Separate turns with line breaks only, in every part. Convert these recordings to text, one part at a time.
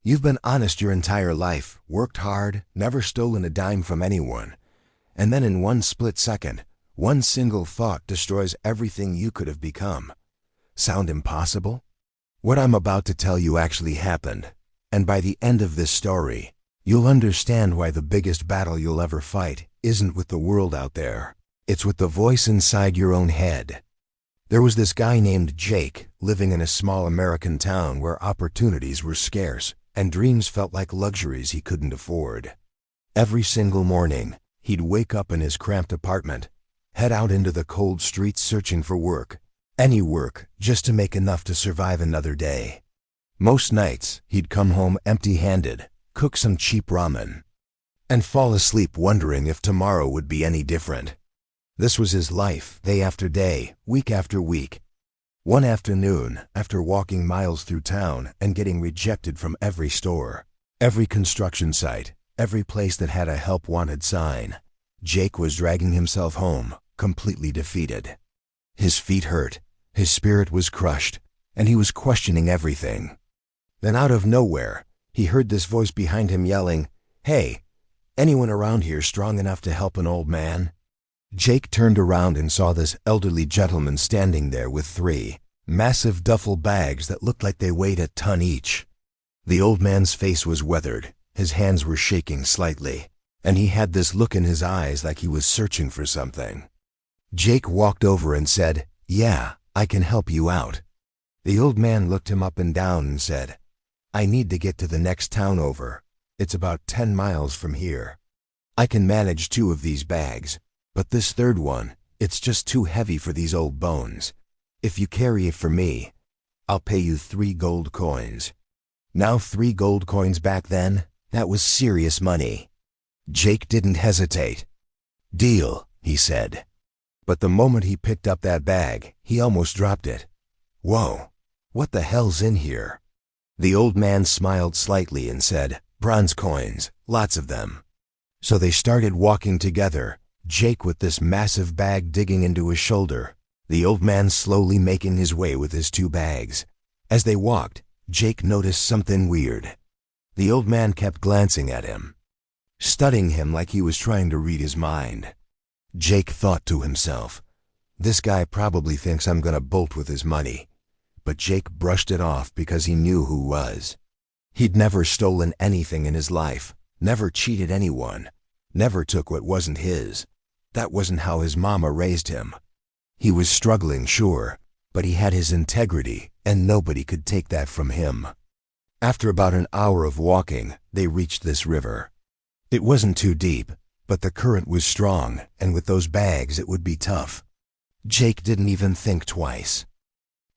You've been honest your entire life, worked hard, never stolen a dime from anyone. And then in one split second, one single thought destroys everything you could have become. Sound impossible? What I'm about to tell you actually happened. And by the end of this story, you'll understand why the biggest battle you'll ever fight isn't with the world out there. It's with the voice inside your own head. There was this guy named Jake living in a small American town where opportunities were scarce and dreams felt like luxuries he couldn't afford. Every single morning, he'd wake up in his cramped apartment, head out into the cold streets searching for work, any work, just to make enough to survive another day. Most nights, he'd come home empty-handed, cook some cheap ramen, and fall asleep wondering if tomorrow would be any different. This was his life, day after day, week after week. One afternoon, after walking miles through town and getting rejected from every store, every construction site, every place that had a help wanted sign, Jake was dragging himself home, completely defeated. His feet hurt, his spirit was crushed, and he was questioning everything. Then out of nowhere, he heard this voice behind him yelling, "Hey, anyone around here strong enough to help an old man?" Jake turned around and saw this elderly gentleman standing there with 3 massive duffel bags that looked like they weighed a ton each. The old man's face was weathered, his hands were shaking slightly, and he had this look in his eyes like he was searching for something. Jake walked over and said, "Yeah, I can help you out." The old man looked him up and down and said, "I need to get to the next town over. It's about 10 miles from here. I can manage 2 of these bags, but this third one, it's just too heavy for these old bones. If you carry it for me, I'll pay you 3 gold coins." Now 3 gold coins back then, that was serious money. Jake didn't hesitate. "Deal," he said. But the moment he picked up that bag, he almost dropped it. "Whoa, what the hell's in here?" The old man smiled slightly and said, "Bronze coins, lots of them." So they started walking together, Jake with this massive bag digging into his shoulder, the old man slowly making his way with his 2 bags. As they walked, Jake noticed something weird. The old man kept glancing at him, studying him like he was trying to read his mind. Jake thought to himself, "This guy probably thinks I'm gonna bolt with his money." But Jake brushed it off because he knew who was. He'd never stolen anything in his life, never cheated anyone, never took what wasn't his. That wasn't how his mama raised him. He was struggling, sure, but he had his integrity, and nobody could take that from him. After about an hour of walking, they reached this river. It wasn't too deep, but the current was strong, and with those bags it would be tough. Jake didn't even think twice.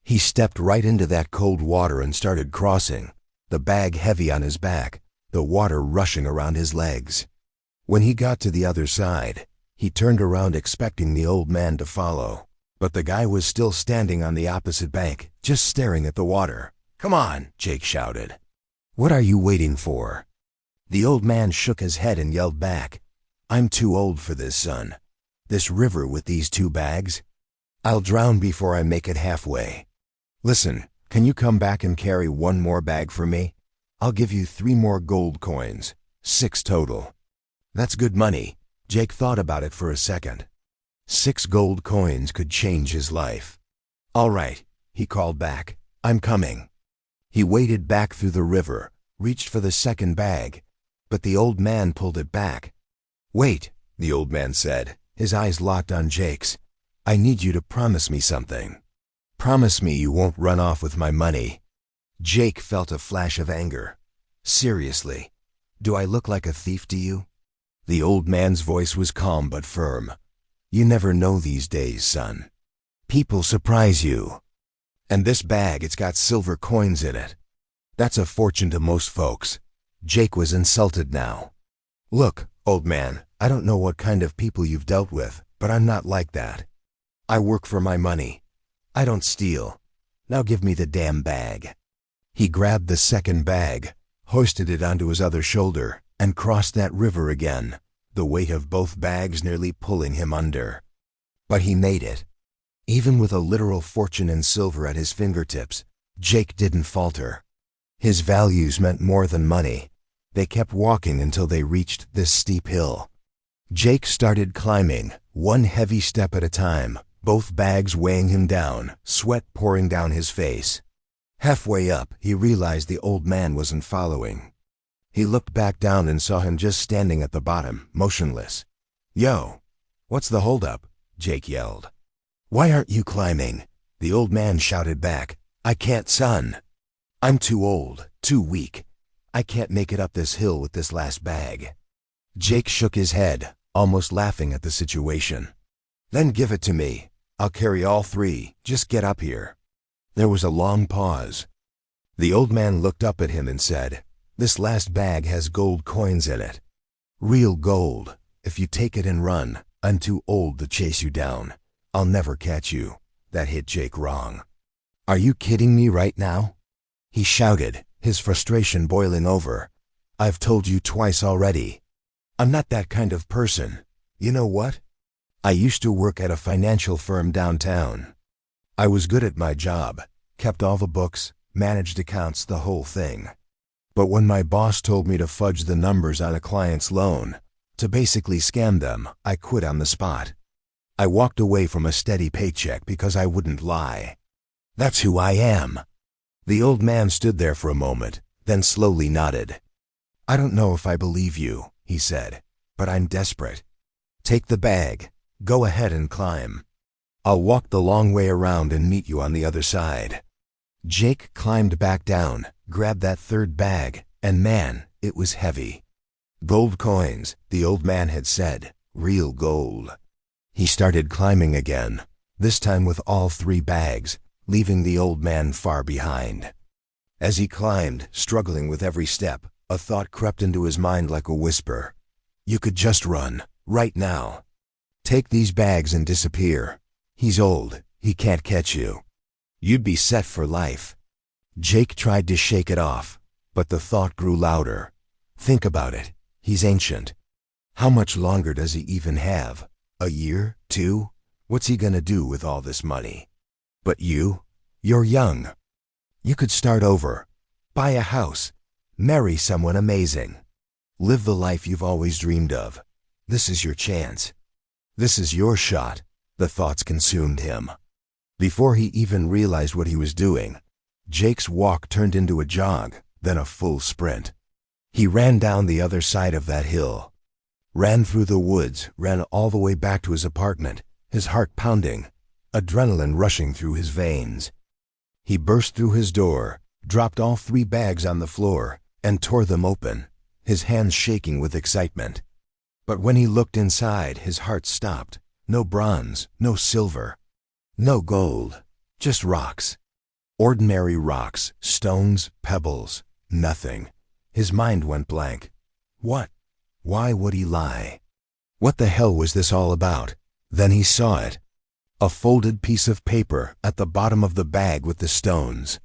He stepped right into that cold water and started crossing, the bag heavy on his back, the water rushing around his legs. When he got to the other side, he turned around expecting the old man to follow, but the guy was still standing on the opposite bank, just staring at the water. "Come on," Jake shouted. "What are you waiting for?" The old man shook his head and yelled back, "I'm too old for this, son. This river with these 2 bags? I'll drown before I make it halfway. Listen, can you come back and carry 1 more bag for me? I'll give you 3 more gold coins, 6 total." That's good money. Jake thought about it for a second. 6 gold coins could change his life. "All right," he called back, "I'm coming." He waded back through the river, reached for the 2nd bag, but the old man pulled it back. "Wait," the old man said, his eyes locked on Jake's. "I need you to promise me something. Promise me you won't run off with my money." Jake felt a flash of anger. "Seriously, do I look like a thief to you?" The old man's voice was calm but firm. "You never know these days, son. People surprise you. And this bag, it's got silver coins in it. That's a fortune to most folks." Jake was insulted now. "Look, old man, I don't know what kind of people you've dealt with, but I'm not like that. I work for my money. I don't steal. Now give me the damn bag." He grabbed the 2nd bag, hoisted it onto his other shoulder, and crossed that river again, the weight of both bags nearly pulling him under. But he made it. Even with a literal fortune in silver at his fingertips, Jake didn't falter. His values meant more than money. They kept walking until they reached this steep hill. Jake started climbing, one heavy step at a time, both bags weighing him down, sweat pouring down his face. Halfway up, he realized the old man wasn't following. He looked back down and saw him just standing at the bottom, motionless. "Yo, what's the holdup?" Jake yelled. "Why aren't you climbing?" The old man shouted back. "I can't, son. I'm too old, too weak. I can't make it up this hill with this last bag." Jake shook his head, almost laughing at the situation. "Then give it to me. I'll carry all three. Just get up here." There was a long pause. The old man looked up at him and said, "This last bag has gold coins in it. Real gold. If you take it and run, I'm too old to chase you down. I'll never catch you." That hit Jake wrong. "Are you kidding me right now?" he shouted, his frustration boiling over. "I've told you twice already. I'm not that kind of person. You know what? I used to work at a financial firm downtown. I was good at my job, kept all the books, managed accounts, the whole thing. But when my boss told me to fudge the numbers on a client's loan, to basically scam them, I quit on the spot. I walked away from a steady paycheck because I wouldn't lie. That's who I am." The old man stood there for a moment, then slowly nodded. "I don't know if I believe you," he said, "but I'm desperate. Take the bag. Go ahead and climb. I'll walk the long way around and meet you on the other side." Jake climbed back down, grabbed that third bag, and man, it was heavy. Gold coins, the old man had said, real gold. He started climbing again, this time with all three bags, leaving the old man far behind. As he climbed, struggling with every step, a thought crept into his mind like a whisper. "You could just run, right now. Take these bags and disappear. He's old, he can't catch you. You'd be set for life." Jake tried to shake it off, but the thought grew louder. Think about it, he's ancient. How much longer does he even have? A year? 2? What's he gonna do with all this money? But you're young. You could start over, buy a house, marry someone amazing. Live the life you've always dreamed of. This is your chance. This is your shot. The thoughts consumed him. Before he even realized what he was doing, Jake's walk turned into a jog, then a full sprint. He ran down the other side of that hill, ran through the woods, ran all the way back to his apartment, his heart pounding, adrenaline rushing through his veins. He burst through his door, dropped all three bags on the floor, and tore them open, his hands shaking with excitement. But when he looked inside, his heart stopped. No bronze, no silver, no gold, just rocks. Ordinary rocks, stones, pebbles, nothing. His mind went blank. What? Why would he lie? What the hell was this all about? Then he saw it. A folded piece of paper at the bottom of the bag with the stones.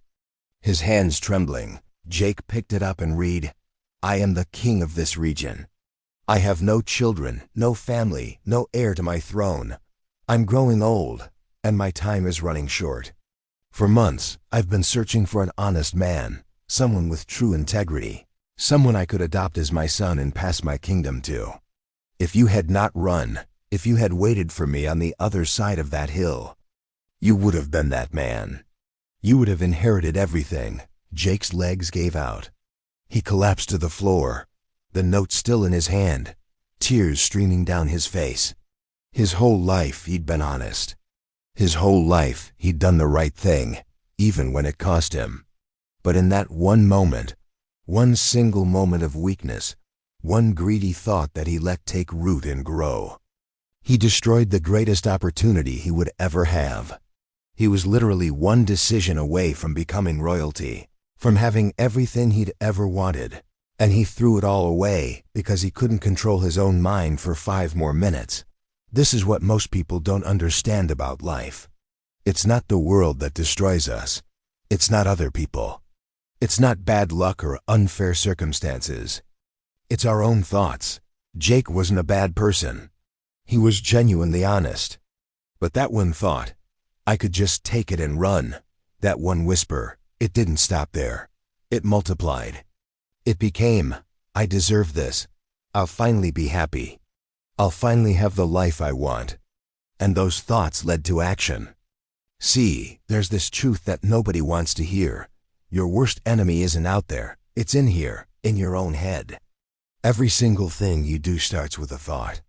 His hands trembling, Jake picked it up and read, "I am the king of this region. I have no children, no family, no heir to my throne. I'm growing old, and my time is running short. For months, I've been searching for an honest man, someone with true integrity, someone I could adopt as my son and pass my kingdom to. If you had not run, if you had waited for me on the other side of that hill, you would have been that man. You would have inherited everything." Jake's legs gave out. He collapsed to the floor, the note still in his hand, tears streaming down his face. His whole life he'd been honest. His whole life he'd done the right thing, even when it cost him. But in that one moment, one single moment of weakness, one greedy thought that he let take root and grow, he destroyed the greatest opportunity he would ever have. He was literally one decision away from becoming royalty, from having everything he'd ever wanted. And he threw it all away because he couldn't control his own mind for 5 more minutes. This is what most people don't understand about life. It's not the world that destroys us. It's not other people. It's not bad luck or unfair circumstances. It's our own thoughts. Jake wasn't a bad person. He was genuinely honest. But that one thought, I could just take it and run, that one whisper, it didn't stop there. It multiplied. It became, I deserve this. I'll finally be happy. I'll finally have the life I want. And those thoughts led to action. See, there's this truth that nobody wants to hear. Your worst enemy isn't out there. It's in here, in your own head. Every single thing you do starts with a thought.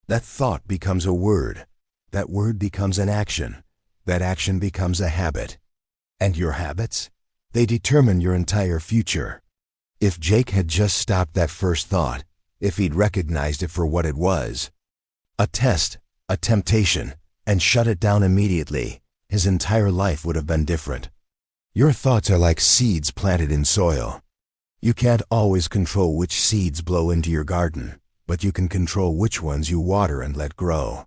That thought becomes a word. That word becomes an action. That action becomes a habit. And your habits? They determine your entire future. If Jake had just stopped that first thought, if he'd recognized it for what it was, a test, a temptation, and shut it down immediately, his entire life would have been different. Your thoughts are like seeds planted in soil. You can't always control which seeds blow into your garden, but you can control which ones you water and let grow.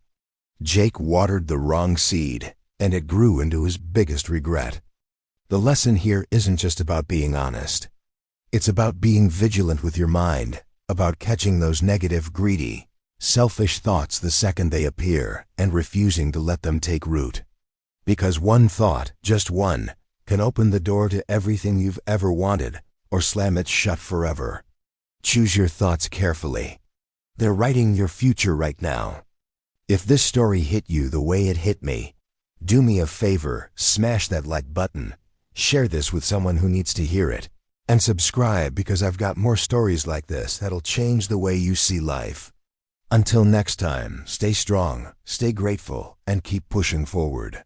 Jake watered the wrong seed, and it grew into his biggest regret. The lesson here isn't just about being honest. It's about being vigilant with your mind, about catching those negative, greedy, selfish thoughts the second they appear and refusing to let them take root. Because one thought, just one, can open the door to everything you've ever wanted or slam it shut forever. Choose your thoughts carefully. They're writing your future right now. If this story hit you the way it hit me, do me a favor, smash that like button, share this with someone who needs to hear it, and subscribe because I've got more stories like this that'll change the way you see life. Until next time, stay strong, stay grateful, and keep pushing forward.